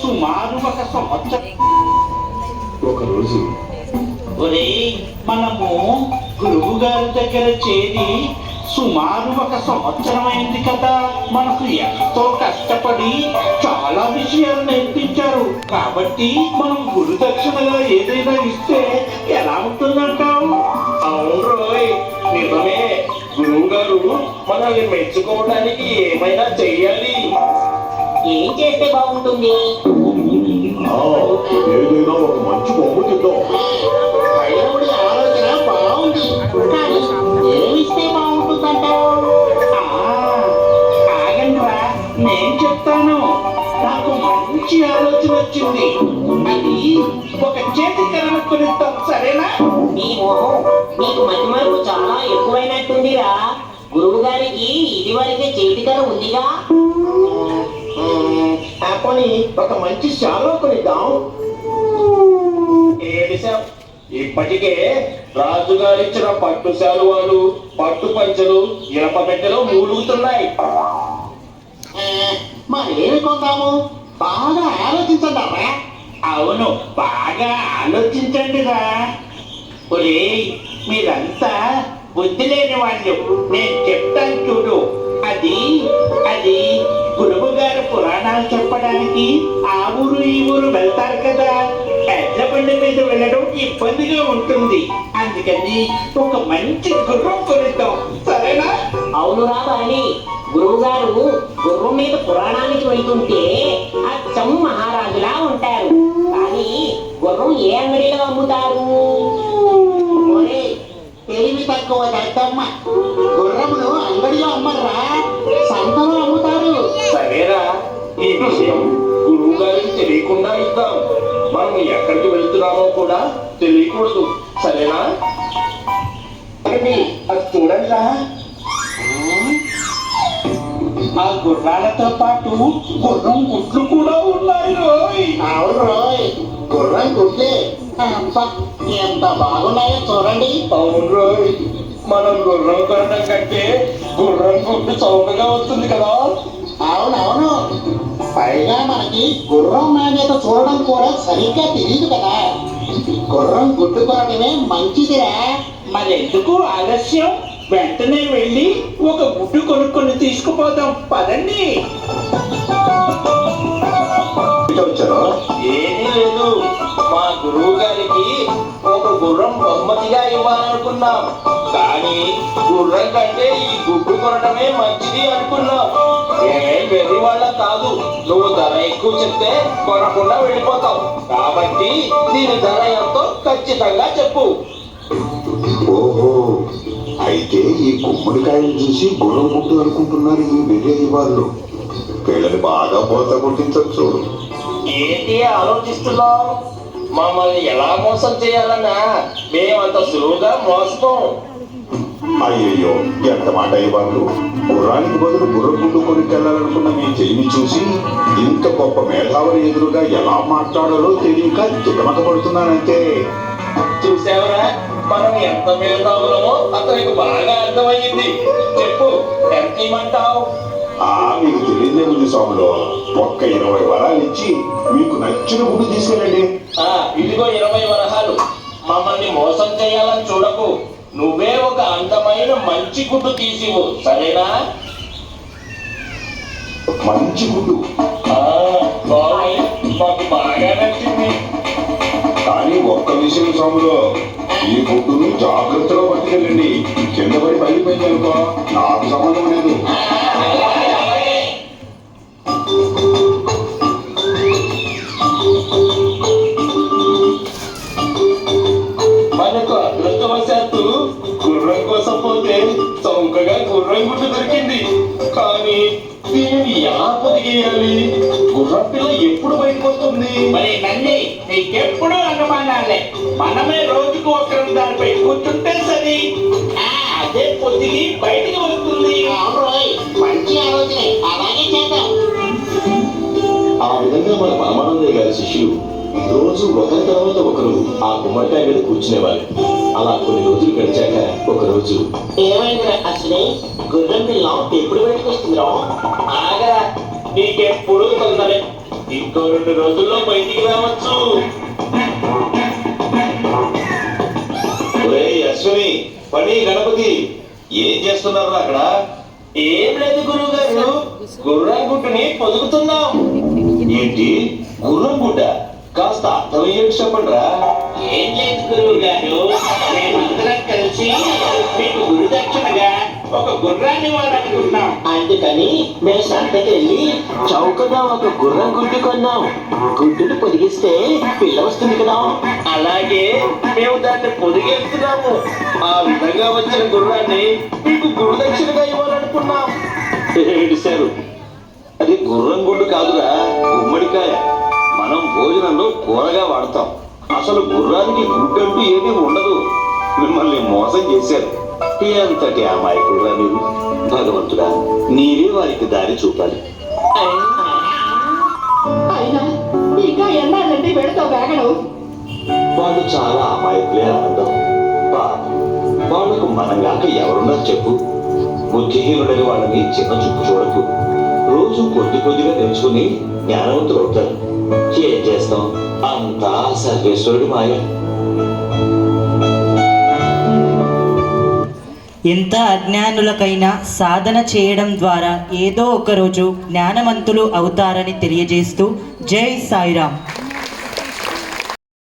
సుమారు ఒక సంవత్సరం. ఒకరోజు ఒరే, మనము గురువు గారి దగ్గర చేరి సుమారు ఒక సంవత్సరం అయింది కదా. మనకు ఎంతో కష్టపడి చాలా విషయాలు నేర్పించారు. కాబట్టి మనం గురు దక్షిణగా ఏదైనా ఇస్తే ఎలా ఉంటుందంటావు? అవును రోయ్, నిజమే. గురువు గారు మనల్ని మెచ్చుకోవడానికి ఏమైనా చెయ్యాలి. ఏం చేస్తే బాగుంటుంది? ఏదైనా ఒక మంచి బొమ్మ తిద్దాం. భైరవుడి ఆలోచన బాగుంది, కానీ ఏమిస్తే బాగుంటుందంటావు? ఆగండిరా, నేను చెప్తాను. నాకు మంచి ఆలోచన వచ్చింది. అది ఒక చేతి కర్ర కొనిద్దాం, సరేనా? నీ మొహం, నీకు మతిమరుపు చాలా ఎక్కువైనట్టుందిరా. గురువు గారికి ఇది వరకే చేతికర ఉందిగా. పోనీ ఒక మంచి శాలువా కొనిద్దాం. ఏడిశాం. ఇప్పటికే రాజుగారిచ్చిన పట్టు శాలువాలు, పట్టు పంచలు, ఇనప పెట్టెలు మూలుగుతున్నాయి. మరేమి కొందాము? బాగా ఆలోచించండి. అవును, బాగా ఆలోచించండిరా. ఒరే, మీరంతా బుద్ధి లేని వాళ్ళు. నేను చెప్తాను చూడు. అది అది గురువు గారు పురాణాలు చెప్పడానికి ఆ ఊరు ఈ ఊరు వెళ్తారు కదా. ఎడ్ల బండి మీద వెళ్ళడం ఇబ్బందిగా ఉంటుంది. అందుకని ఒక మంచి గుర్రం కొనిద్దాం, సరేనా? అవునురా బాని, గురువు గారు గుర్రం మీద పురాణానికి వెళ్తుంటే అచ్చం మహారాజులా ఉంటారు. కానీ గుర్రం ఏ అంగడిలో అమ్ముతారు? తెలివి తక్కువ దద్దమ్మ, గుర్రమును అంగడిలో అమ్మర్రా, సంతలో అమ్ముతారు. సరేరా, ఈ విషయం గురువు గారికి తెలియకుండా ఇద్దాం. మనం ఎక్కడికి వెళ్తున్నామో కూడా తెలియకూడదు, సరేనా? అది చూడండి రా. ఆ గుర్రాలతో పాటు గుర్రం గుట్లు కూడా ఉన్నాయి రోయ్. అవును రోయ్, గుర్రం గుడ్లే. ఎంత బాగున్నాయో చూడండి. అవును రోయ్, మనం గుర్రం కొనడం కంటే గుర్రం గుడ్డు చౌకగా వస్తుంది కదా. అవునవును, పైగా మనకి గుర్రం నాణ్యత చూడడం కూడా సరిగ్గా తెలియదు కదా. గుర్రం గుడ్డు కొనడమే మంచిదిరా. మరెందుకు ఆలస్యం? వెంటనే వెళ్ళి ఒక గుడ్డు కొనుక్కొని తీసుకుపోదాం, పదండి. వచ్చారో ఏమీ లేదు, మా గురువు గారికి ఒక గుర్రం బహుమతిగా ఇవ్వాలనుకున్నాం. కానీ గుర్రం కంటే ఈ గుడ్డు కొనడమే మంచిది అనుకున్నాం. ఏమేం వెర్రి వాళ్ళ కాదు, నువ్వు ధర ఎక్కువ చెప్తే కొనకుండా వెళ్ళిపోతావు. కాబట్టి దీని ధర ఎంతో ఖచ్చితంగా చెప్పు. ఓహో, అయితే ఈ గుమ్మడికాయలు చూసి గుర్రం గుడ్డు అనుకుంటున్నారు ఈ వెర్రి వాళ్ళు. పిల్లలు బాగా పోత కొట్టించచ్చు. ఏంటి ఆలోచిస్తున్నావు? మమ్మల్ని ఎలా మోసం చేయాలన్నా మేమంత సులువుగా మోసపోం. అయ్యయ్యో, ఎంత మాట వాళ్ళు. గుర్రానికి బదులు గుర్రం గుడ్డు కొనుక్కెళ్ళాలనుకున్న మీ చెల్లిని చూసి ఇంత గొప్ప మేధావుల ఎదురుగా ఎలా మాట్లాడాలో తెలియక తికమక పడుతున్నానంతే. చూసావరా, మనం ఎంత మేధావులమో అతనికి బాగా అర్థమయ్యింది. చెప్పు, ఎంత ఇమ్మంటావు? మీకు తెలియదే ఉంది స్వాములో. ఒక్క 20 వరాలు ఇచ్చి మీకు నచ్చిన గుడ్డు తీసుకెళ్ళండి. ఇదిగో 20 వరహాలు. మమ్మల్ని మోసం చేయాలని చూడకు. నువ్వే ఒక అందమైన మంచి గుడ్డు తీసివు, సరేనా? మంచి గుడ్డు మాకు బాగా నచ్చింది. కానీ ఒక్క విషయం స్వాములో, ఈ గుడ్డును జాగ్రత్తగా పట్టుకెళ్ళండి. కింద పడి పగిలిపోయింది అనుకో, నాకు సంబంధం లేదు. మనకు అదృష్టవశాత్తు గుర్రం కోసం పోతే చౌకగా గుర్రం గుడ్డు దొరికింది. కానీ దీనిని ఎలా పొదిగేయాలి? గుర్రం పిల్ల ఎప్పుడు బయటకు వస్తుంది? మరి నంది, నీకెప్పుడు అనుమానాలే. మనమే రోజుకు ఒకరు దానిపై కూర్చుంటే సరి. అదే పొద్దుకి బయటికి వస్తుంది. మంచి ఆలోచనే, అలాగే చేద్దాం. ఆ విధంగా మన పరమానందయ్య గారి శిష్యులు రోజు ఒకరి తర్వాత ఒకరు ఆ గుమ్మడికాయ మీద కూర్చునేవారు. అలా కొన్ని రోజులు గడిచాక ఒక రోజు, ఏమైందిరా అసలే, గుర్రం పిల్ల ఎప్పుడు బయటకు వస్తుందిరా? ఆగరా, నీకెప్పుడు తొందరే. ఇంకో 2 రోజుల్లో బయటికి రావచ్చు. ఒరేయ్ అశ్విని, పని, గణపతి ఏం చేస్తున్నారు అక్కడ? ఏం లేదు గురువు గారు, గుర్రం గుట్టుని పొదుగుతున్నాం. ఏంటి గుర్రం గుడ్డ? కాస్త అర్థం ఏంటి చెప్పండిరా. ఏం లేదు గురువు గారు, మేమందరం కలిసి మీకు గురుదక్షిణగా ఒక గుర్రాన్ని ఇవ్వాలనుకుంటున్నాం. అందుకని మేము సంతకి వెళ్ళి చౌకగా ఒక గుర్రం గుడ్డు కొన్నాం. గుడ్డును పొదిగిస్తే పిల్ల వస్తుంది కదా. అలాగే మేము దాన్ని పొదిగేస్తున్నాము. ఆ విధంగా వచ్చిన గుర్రాన్ని మీకు గురుదక్షిణగా ఇవ్వాలనుకున్నాం. ఏడిశారు. అది గుర్రం గుడ్డు కాదురా, గుమ్మడికాయ. మనం భోజనంలో కూరగా వాడతాం. అసలు గుర్రానికి గుడ్డంటూ ఏమీ ఉండదు. మిమ్మల్ని మోసం చేశారు. ఎంతటి అమాయకుడురా మీరు. భగవంతుడా, నీవే వారికి దారి చూపాలి. అయినా ఇంకా ఎన్నాళ్ళంటే వెళతో వేగడం. వాళ్ళు చాలా అమాయకులే ఆనందం. వాళ్ళకు మనం కాక ఎవరున్నారు చెప్పు. బుద్ధిహీనుడని వాళ్ళని చిన్న చూపు చూడకు. రోజు కొద్దిగా నేర్చుకుని జ్ఞానవంతులు అవుతారు. ఏం చేస్తాం, అంతా సర్వేశ్వరుడి మాయ. ఎంత అజ్ఞానులకైనా సాధన చేయడం ద్వారా ఏదో ఒకరోజు జ్ఞానవంతులు అవుతారని తెలియజేస్తూ జై సాయిరాం.